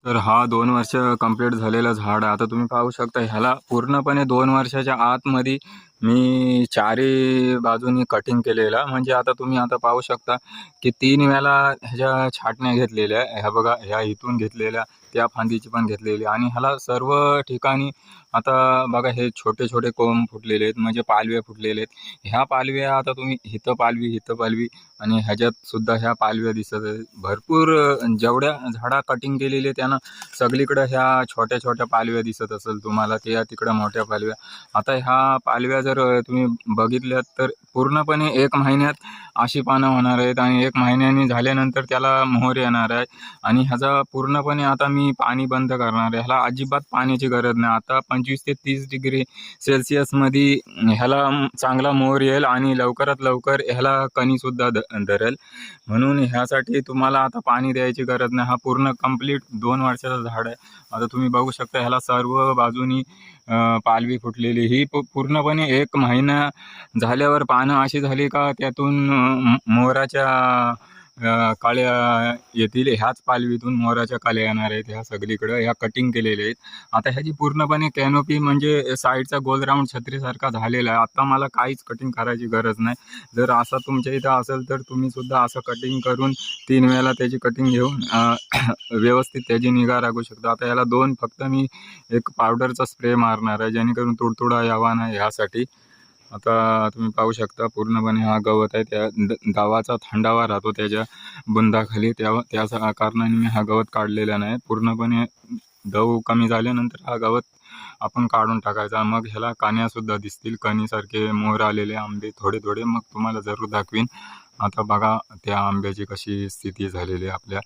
तर हा 2 वर्ष कंप्लीट झालेला झाड आहे. आता तुम्ही पाहू शकता ह्याला पूर्णपणे 2 वर्षाच्या आतमध्ये मी चारी बाजूनी कटिंग केलेलं. म्हणजे आता तुम्ही आता पाहू शकता की 3 वेळा ह्याच्या छाटण्या घेतलेल्या. ह्या बघा, ह्या इथून घेतलेल्या, त्या फांदीची पण घेतलेली आणि ह्याला सर्व ठिकाणी आता बघा हे छोटे छोटे कोंब फुटलेले आहेत, म्हणजे पालव्या फुटलेले आहेत. ह्या पालव्या आता तुम्ही इथं पालवी, इथं पालवी आणि ह्याच्यात सुद्धा ह्या पालव्या दिसत आहेत. भरपूर जेवढ्या झाडा कटिंग केलेली त्यानं सगळीकडे ह्या छोट्या छोट्या पालव्या दिसत असेल तुम्हाला, त्या तिकडं मोठ्या पालव्या. आता ह्या पालव्या जर तुम्ही बघितल्यात तर पूर्णपणे 1 महिन्यात अशी पानं होणार आहेत आणि 1 महिन्याने झाल्यानंतर त्याला मोहर येणार आहे. आणि ह्याचा पूर्णपणे आता मी पाणी बंद करणार आहे. ह्याला अजिबात पाण्याची गरज नाही. आता 25 ते 30 डिग्री सेल्सिअसमध्ये ह्याला चांगला मोहर येईल आणि लवकरात लवकर ह्याला कणीसुद्धा धरेल. म्हणून ह्यासाठी तुम्हाला आता पाणी द्यायची गरज नाही. हा पूर्ण कंप्लीट 2 वर्षाचा झाड आहे. आता तुम्ही बघू शकता ह्याला सर्व बाजूनी पालवी फुटलेली. ही पूर्णपणे 1 महिना झाल्यावर पानं अशी झाली का त्यातून मोहराच्या काळ्या येतील. ह्याच पालवीतून मोहराच्या काळ्या येणार आहेत. ह्या सगळीकडं ह्या कटिंग केलेल्या आहेत. आता ह्याची पूर्णपणे कॅनोपी म्हणजे साईडचा गोल राऊंड छत्रीसारखा झालेला आहे. आता मला काहीच कटिंग करायची गरज नाही. जर असं तुमच्या इथं असेल तर तुम्ही सुद्धा असं कटिंग करून 3 वेळा त्याची कटिंग घेऊन व्यवस्थित त्याची निगा राखू शकता. आता याला फक्त मी एक पावडरचा स्प्रे मारणार आहे, जेणेकरून तुडतुडा यावा नाही ह्यासाठी. आता तुम्ही पाहू शकता पूर्णपणे हा गवत आहे, त्या गावाचा थंडावा राहतो त्याच्या बुंदाखाली, त्या कारणाने मी हा गवत काढलेला नाही. पूर्णपणे दव कमी झाल्यानंतर हा गवत आपण काढून टाकायचा. मग ह्याला काण्यासुद्धा दिसतील, कणीसारखे मोहर आलेले आंबे थोडे थोडे, मग तुम्हाला जरूर दाखवीन. आता बघा त्या आंब्याची कशी स्थिती झालेली आहे आपल्या